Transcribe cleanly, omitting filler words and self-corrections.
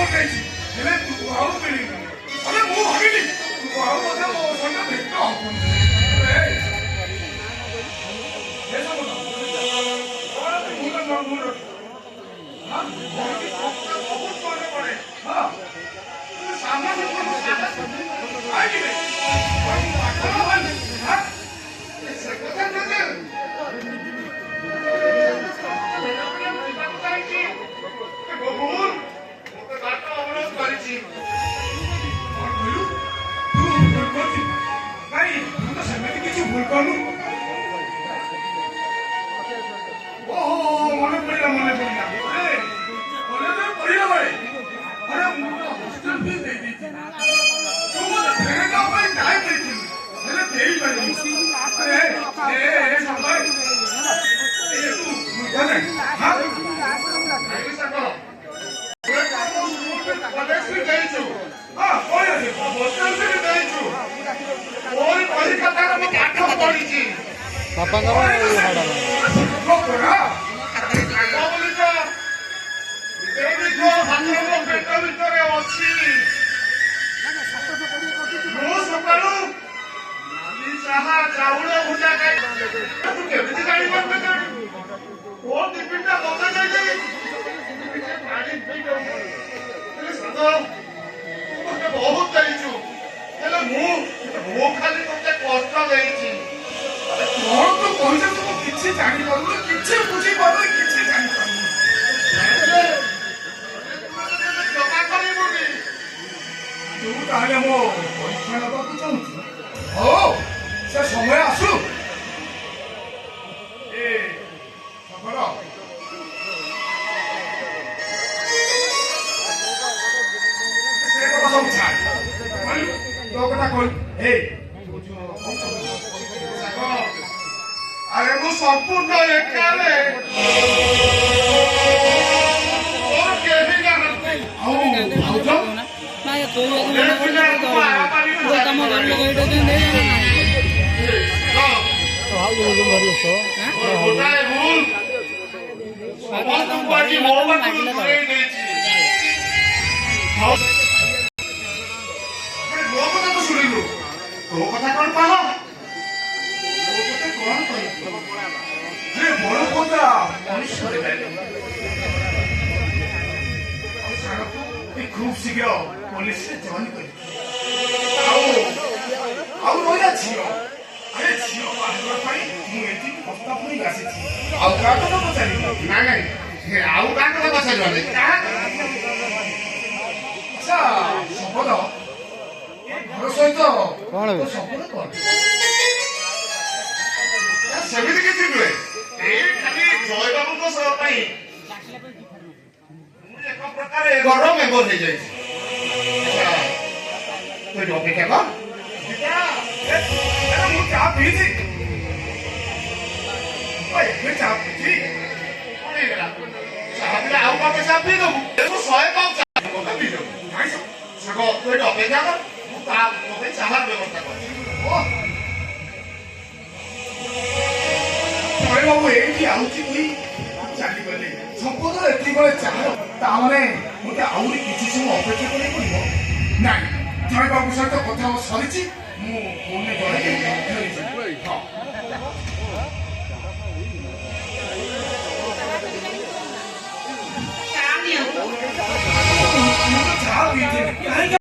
ପକେଇଛି ହେଲେ ତୁ ଆଉ ମିଳିବୁନି। ଆରେ ମୁଁ ଭାବିଲି ତୁ ଆଉ ମଧ୍ୟ ମୋ ସହିତ ଭେଟ ହବୁନି। ସେମିତି କିଛି ଭୁଲ କଲୁ? ମନେ ପଡ଼ିଲା ପଡ଼ିଲା ବେଳେ ଆରେ ମୁଁ ହଷ୍ଟେଲ ଫିସ୍ ଦେଇଦେଇଛି। ତୁ ମୋତେ ଫେରେଇବା ପାଇଁ ଟାଇମ୍ ଦେଇଥିଲି ହେଲେ ଦେଇପାରିଲି। ଚାଉଳ ଭୁଜା ଖାଇ ତୁ କେମିତି ଜାଣିପାରୁଛୁ? ମୋ ଟିଫିନଟା ମତେ ଦେଇଦେବି ମତେ ବହୁତ ଦେଇଛୁ ହେଲେ ମୁଁ ଖାଲି ତତେ କଷ୍ଟ ଦେଇଛି। କଣ ତୁ କହିଛୁ? ତୁ କିଛି ଜାଣିପାରୁନି, କିଛି ବୁଝିପାରୁନି, କିଛି ଜାଣିପାରୁନି। ଜମା କରିବୁନି ତୁ ତାହେଲେ ମୋ ପରୀକ୍ଷା ନେବାକୁ ଚାହୁଁଛୁ? ହଉ ସେ ସମୟ ଆସୁ। ସେ କଥା ସବୁ ଛାଡ, ତୋ କଥା କହ। ଆରେ ମୁଁ ସମ୍ପୂର୍ଣ୍ଣ ଏକାରେ ଶୁଣିଲୁ ତୋ କଥା କଣ କହ? ବଡ କଥା ଖୁବ ଶୀଘ୍ର ପୋଲିସରେ ଜଏନ୍ କରି ଆଉ ରହିଲା ଝିଅ। ଆରେ ଝିଅ ବାହାରିବା ପାଇଁ ମୁଁ ଏଠିକି ପ୍ରସ୍ତାବ ନେଇ ଆସିଛି। ଆଉ କାହା କଥା ପଚାରିବି? ନାଇଁ ଆଉ କାହା କଥା ପଚାରିବାନି। ଆଚ୍ଛା ଶପଥ ଘର ସହିତ ଶପଥ କଣ? ସେମିତି କିଛି ନୁହେଁ, ଏଇ ଖାଲି ଜୟ ବାବୁଙ୍କ ସହ ପାଇଁ ମୁଁ ଏକ ପ୍ରକାର ଘର ମେମ୍ବର ହେଇଯାଇଛି। ତୁ ଅପେକ୍ଷା କର, ମୁଁ ଚା ପିଇଛି। ଏବେ ଚା ପିଇଛି କଣ ହେଇଗଲା? ଚାହା ପିଲେ ଆଉ କଣ ଚା ପିଇଦବୁ? 100 କପ୍ ଚା ପିଇଦବୁ। ତୁ ଏଠି ଅପେକ୍ଷା କର, ମୁଁ ମୋ ପାଇଁ ଚାହାର ବ୍ୟବସ୍ଥା କରିଛି। ବାବୁ ଏଇଠି ଆଉଛି କହି ଚାଲିଗଲେ। ସମ୍ପଦ ଏତିକି ବେଳେ ଚାଲ ତାମାନେ ମତେ ଆହୁରି କିଛି ସମୟ ଅପେକ୍ଷା କରିବାକୁ ପଡିବ? ନାଇଁ, ଜୟ ବାବୁ ସହିତ କଥା ସରିଛି, ମୁଁ ଫୋନରେ ଜଣେଇବି।